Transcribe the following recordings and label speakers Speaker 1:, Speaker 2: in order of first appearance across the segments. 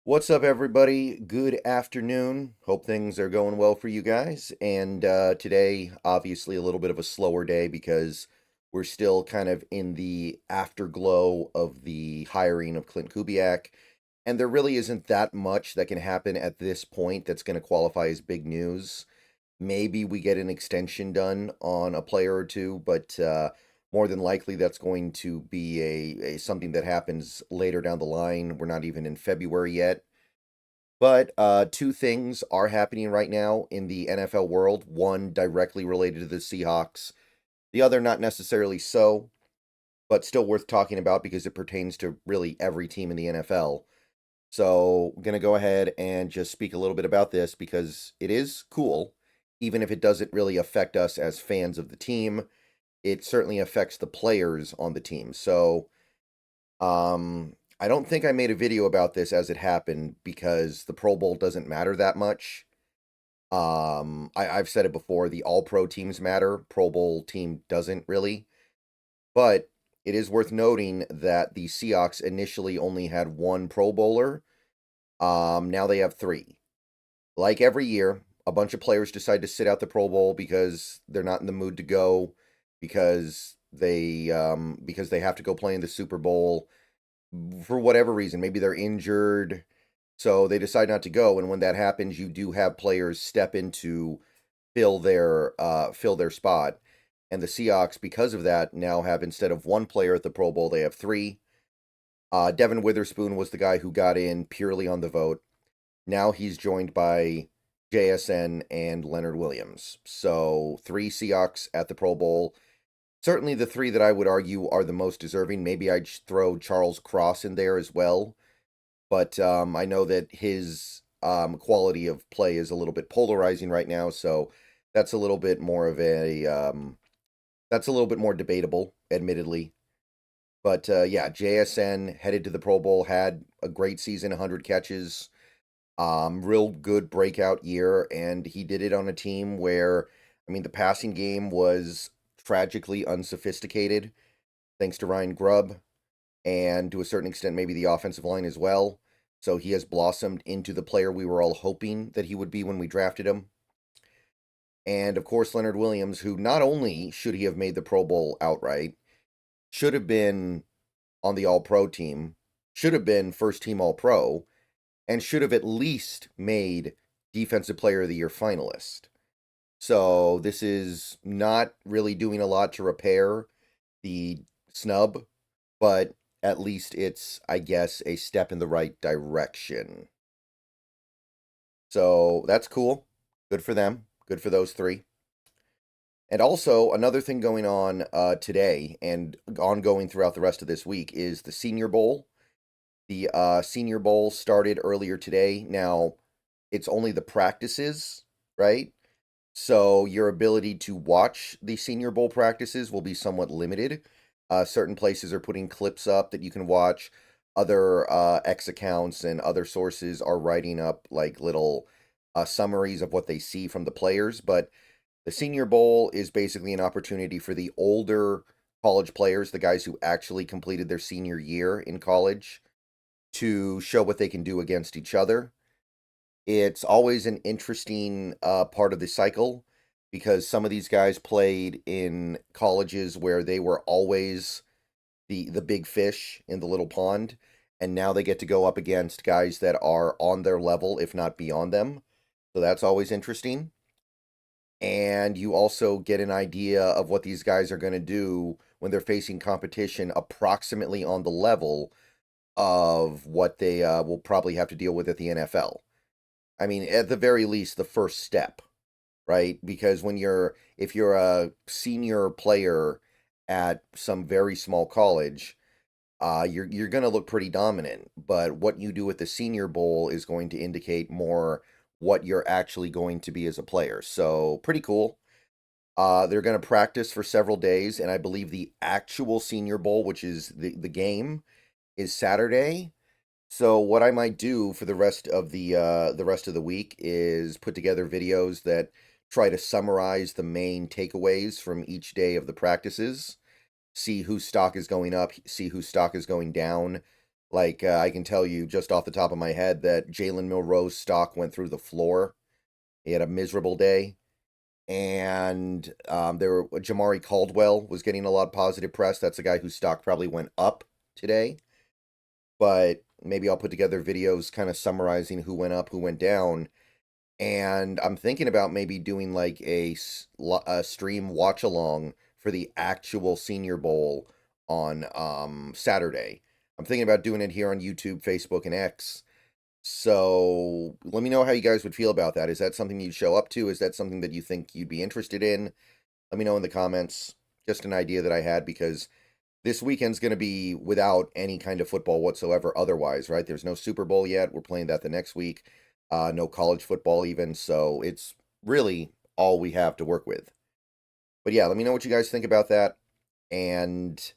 Speaker 1: What's up, everybody? Good afternoon. Hope things are going well for you guys. And today, obviously, a little bit of a slower day because we're still kind of in the afterglow of the hiring of Clint Kubiak. And there really isn't that much that can happen at this point that's going to qualify as big news. Maybe we get an extension done on a player or two, but more than likely that's going to be a something that happens later down the line. We're not even in February yet. But two things are happening right now in the NFL world. One directly related to the Seahawks, the other not necessarily so, but still worth talking about because it pertains to really every team in the NFL. So I'm going to go ahead and just speak a little bit about this because it is cool, even if it doesn't really affect us as fans of the team. It certainly affects the players on the team. So I don't think I made a video about this as it happened because the Pro Bowl doesn't matter that much. I've said it before, the all-pro teams matter. Pro Bowl team doesn't really. But it is worth noting that the Seahawks initially only had one Pro Bowler. Now they have three. Like every year, a bunch of players decide to sit out the Pro Bowl because they're not in the mood to go, because they have to go play in the Super Bowl for whatever reason. Maybe they're injured, so they decide not to go. And when that happens, you do have players step in to fill their spot. And the Seahawks, because of that, now have, instead of one player at the Pro Bowl, they have three. Devin Witherspoon was the guy who got in purely on the vote. Now he's joined by JSN and Leonard Williams. So three Seahawks at the Pro Bowl. Certainly the three that I would argue are the most deserving. Maybe I'd throw Charles Cross in there as well. But I know that his quality of play is a little bit polarizing right now. So that's a little bit more of that's a little bit more debatable, admittedly. But yeah, JSN headed to the Pro Bowl, had a great season, 100 catches, real good breakout year, and he did it on a team where, I mean, the passing game was tragically unsophisticated, thanks to Ryan Grubb, and to a certain extent, maybe the offensive line as well. So he has blossomed into the player we were all hoping that he would be when we drafted him. And of course, Leonard Williams, who not only should he have made the Pro Bowl outright, should have been on the All Pro team, should have been first team All Pro, and should have at least made Defensive Player of the Year finalist. So this is not really doing a lot to repair the snub, but at least it's, I guess, a step in the right direction. So that's cool. Good for them. Good for those three. And also, another thing going on today and ongoing throughout the rest of this week is the Senior Bowl. The Senior Bowl started earlier today. Now, it's only the practices, right? So your ability to watch the Senior Bowl practices will be somewhat limited. Certain places are putting clips up that you can watch. Other X accounts and other sources are writing up like little summaries of what they see from the players. But the Senior Bowl is basically an opportunity for the older college players, the guys who actually completed their senior year in college, to show what they can do against each other. It's always an interesting part of the cycle because some of these guys played in colleges where they were always the big fish in the little pond, and now they get to go up against guys that are on their level, if not beyond them. So that's always interesting. And you also get an idea of what these guys are going to do when they're facing competition approximately on the level of what they will probably have to deal with at the NFL. I mean, at the very least, the first step, right? Because if you're a senior player at some very small college, you're going to look pretty dominant. But what you do at the Senior Bowl is going to indicate more what you're actually going to be as a player. So pretty cool. They're going to practice for several days, and I believe the actual Senior Bowl, which is the game, is Saturday. So what I might do for the rest of the week is put together videos that try to summarize the main takeaways from each day of the practices, see whose stock is going up, see whose stock is going down, Like, I can tell you just off the top of my head that Jalen Milroe's stock went through the floor. He had a miserable day. And Jamari Caldwell was getting a lot of positive press. That's a guy whose stock probably went up today. But maybe I'll put together videos kind of summarizing who went up, who went down. And I'm thinking about maybe doing like a stream watch along for the actual Senior Bowl on Saturday. I'm thinking about doing it here on YouTube, Facebook, and X. So let me know how you guys would feel about that. Is that something you'd show up to? Is that something that you think you'd be interested in? Let me know in the comments. Just an idea that I had, because this weekend's going to be without any kind of football whatsoever otherwise, right? There's no Super Bowl yet. We're playing that the next week. No college football even. So it's really all we have to work with. But yeah, let me know what you guys think about that. And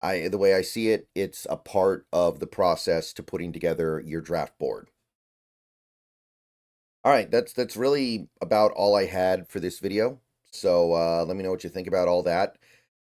Speaker 1: the way I see it, it's a part of the process to putting together your draft board. All right, that's really about all I had for this video. So let me know what you think about all that,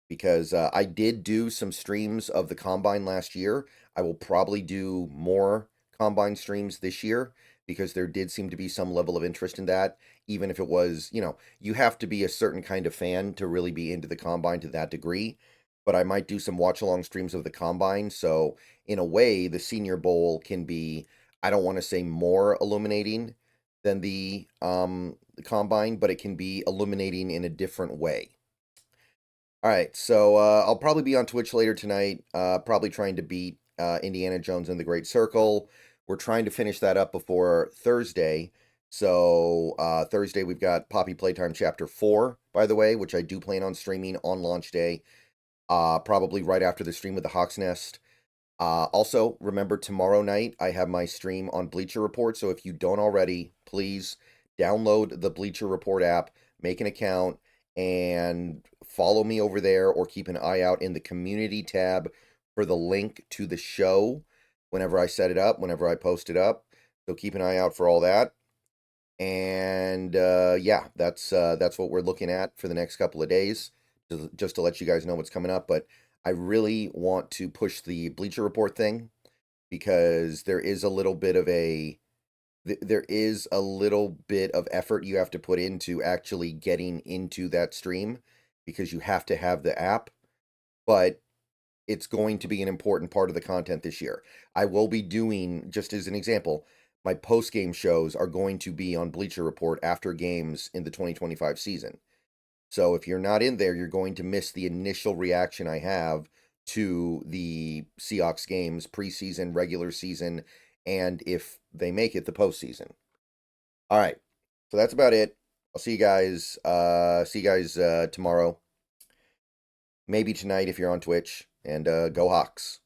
Speaker 1: because I did do some streams of the Combine last year. I will probably do more Combine streams this year, because there did seem to be some level of interest in that, even if it was, you have to be a certain kind of fan to really be into the Combine to that degree. But I might do some watch-along streams of the Combine, so in a way, the Senior Bowl can be, I don't want to say more illuminating than the Combine, but it can be illuminating in a different way. All right, so I'll probably be on Twitch later tonight, probably trying to beat Indiana Jones and the Great Circle. We're trying to finish that up before Thursday. So Thursday we've got Poppy Playtime Chapter 4, by the way, which I do plan on streaming on launch day, probably right after the stream with the Hawk's Nest. Also, remember, tomorrow night I have my stream on Bleacher Report, so if you don't already, please download the Bleacher Report app, make an account, and follow me over there, or keep an eye out in the community tab for the link to the show whenever I set it up, whenever I post it up. So keep an eye out for all that. And yeah, that's what we're looking at for the next couple of days, just to let you guys know what's coming up. But I really want to push the Bleacher Report thing, because there is a little bit of effort you have to put into actually getting into that stream, because you have to have the app. But it's going to be an important part of the content this year. I will be doing, just as an example, my post-game shows are going to be on Bleacher Report after games in the 2025 season. So if you're not in there, you're going to miss the initial reaction I have to the Seahawks games, preseason, regular season, and if they make it, the postseason. All right, so that's about it. I'll see you guys. Tomorrow, maybe tonight if you're on Twitch, and go Hawks.